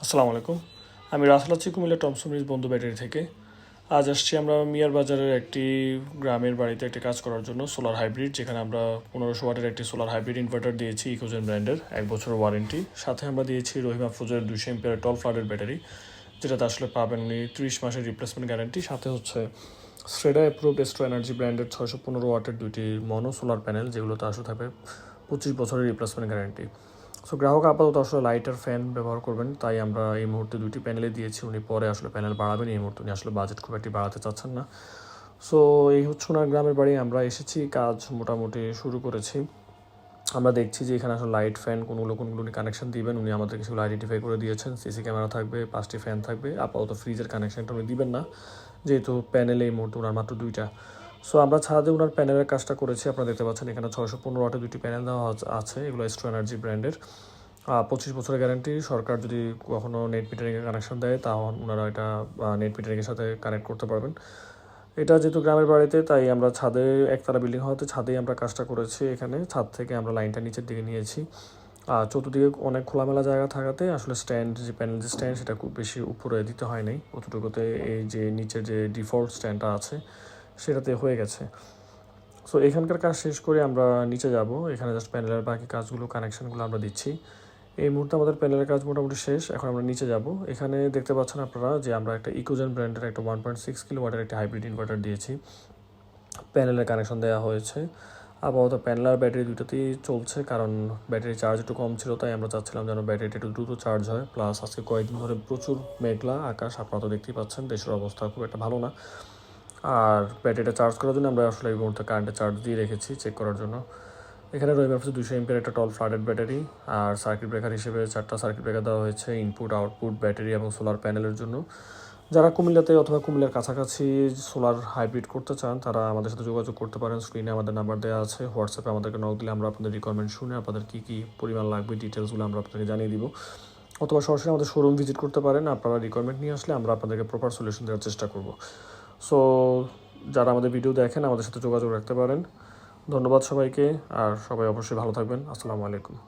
আসসালামু আলাইকুম। আমি রাসেল আছি কুমিল্লা টমসন ব্রিজ বন্ধু ব্যাটারি থেকে। আজ আসছি আমরা মিয়ার বাজারের একটি গ্রামের বাড়িতে একটি কাজ করার জন্য সোলার হাইব্রিড, যেখানে আমরা 1500 ওয়াটের একটি সোলার হাইব্রিড ইনভার্টার দিয়েছি ইকোজেন ব্র্যান্ডের 1 বছর ওয়ারেন্টি। সাথে আমরা দিয়েছি রহিম আফরোজের 200 এমপিয়ার টল ফ্লাডের ব্যাটারি, যেটাতে আসলে পাবেন উনি 30 মাসের রিপ্লেসমেন্ট গ্যারান্টি। সাথে হচ্ছে শ্রেডা অ্যাপ্রুভড এস্ট্রো এনার্জি ব্র্যান্ডের 615 ওয়াটের দুইটি মনো সোলার প্যানেল, যেগুলোতে আসলে থাকবে 25 বছরের রিপ্লেসমেন্ট গ্যারান্টি। সো গ্রাহক আপাতত আসলে লাইট আর ফ্যান ব্যবহার করবেন, তাই আমরা এই মুহূর্তে দুইটি প্যানেলে দিয়েছি। উনি পরে আসলে প্যানেল বাড়াবেন, এই মুহূর্তে উনি আসলে বাজেট খুব একটি বাড়াতে চাচ্ছেন না। সো এই হচ্ছে ওনার গ্রামের বাড়ি। আমরা এসেছি, কাজ মোটামুটি শুরু করেছি। আমরা দেখছি যে এখানে আসলে লাইট ফ্যান কোনগুলো উনি কানেকশন দিবেন। উনি আমাদেরকে সেগুলো আইডেন্টিফাই করে দিয়েছেন। সিসি ক্যামেরা থাকবে, 5টি ফ্যান থাকবে। আপাতত ফ্রিজের কানেকশনটা উনি দিবেন না, যেহেতু প্যানেলে এই মুহূর্তে ওনার মাত্র 2টা। সো আমরা ছাদে ওনার প্যানেলের কাজটা করেছি। আপনারা দেখতে পাচ্ছেন এখানে 615 ওয়াটের 2টি প্যানেল দেওয়া আছে। এগুলো এস্ট্রো এনার্জি ব্র্যান্ডের, 25 বছরের গ্যারান্টি। সরকার যদি কখনও নেট মিটারিংয়ের কানেকশন দেয়, তাও ওনারা এটা নেট মিটারিংয়ের সাথে কানেক্ট করতে পারবেন। এটা যেহেতু গ্রামের বাড়িতে, তাই আমরা ছাদে, একতলা বিল্ডিং হওয়াতে ছাদেই আমরা কাজটা করেছি। এখানে ছাদ থেকে আমরা লাইনটা নিচের দিকে নিয়েছি। চতুর্দিকে অনেক খোলামেলা জায়গা থাকাতে আসলে স্ট্যান্ড, যে প্যানেল যে স্ট্যান্ড, সেটা খুব বেশি উপরে দিতে হয় নাই। অতটুকুতে এই যে নিচের যে ডিফল্ট স্ট্যান্ডটা আছে সেটাতে হয়ে গেছে। সো এখানকার কাজ শেষ করে আমরা নিচে যাব। এখানে জাস্ট প্যানেলের বাকি কাজগুলো, কানেকশানগুলো আমরা দিচ্ছি। এই মুহূর্তে আমাদের প্যানেলের কাজ মোটামুটি শেষ। এখন আমরা নিচে যাব। এখানে দেখতে পাচ্ছেন আপনারা যে আমরা একটা ইকোজেন ব্র্যান্ডের একটা 1.6 কিলোওয়াটের একটা হাইব্রিড ইনভার্টার দিয়েছি। প্যানেলের কানেকশন দেওয়া হয়েছে। আপাতত প্যানেল আর ব্যাটারি দুটোতেই চলছে, কারণ ব্যাটারি চার্জ একটু কম ছিল, তাই আমরা চাচ্ছিলাম যেন ব্যাটারিটা একটু দ্রুত চার্জ হয়। প্লাস আজকে কয়েকদিন ধরে প্রচুর মেঘলা আকাশ, আপনারা তো দেখতেই পাচ্ছেন, দেশের অবস্থা খুব একটা ভালো না। আর ব্যাটারিটা চার্জ করার জন্য আমরা আসলে এই মুহূর্তে কারেন্টে চার্জ দিয়ে রেখেছি চেক করার জন্য। এখানে রহিম আফরোজ 200 এমপিয়ার একটা টল ফ্লাডেড ব্যাটারি, আর সার্কিট ব্রেকার হিসেবে 4টা সার্কিট ব্রেকার দেওয়া হয়েছে ইনপুট, আউটপুট, ব্যাটারি এবং সোলার প্যানেলের জন্য। যারা কুমিল্লাতে অথবা কুমিল্লার কাছাকাছি সোলার হাইব্রিড করতে চান, তারা আমাদের সাথে যোগাযোগ করতে পারেন। স্ক্রিনে আমাদের নাম্বার দেওয়া আছে। হোয়াটসঅ্যাপে আমাদেরকে নক দিলে আমরা আপনাদের রিকোয়ারমেন্ট শুনে আপনাদের কী কী পরিমাণ লাগবে ডিটেলসগুলো আমরা আপনাদেরকে জানিয়ে দিব। অথবা সরাসরি আমাদের শোরুম ভিজিট করতে পারেন। আপনারা রিকোয়ারমেন্ট নিয়ে আসলে আমরা আপনাদেরকে প্রপার সলিউশন দেওয়ার চেষ্টা করব। সো যারা আমাদের ভিডিও দেখেন, আমাদের সাথে যোগাযোগ রাখতে পারেন। ধন্যবাদ সবাইকে, আর সবাই অবশ্যই ভালো থাকবেন। আসসালামু আলাইকুম।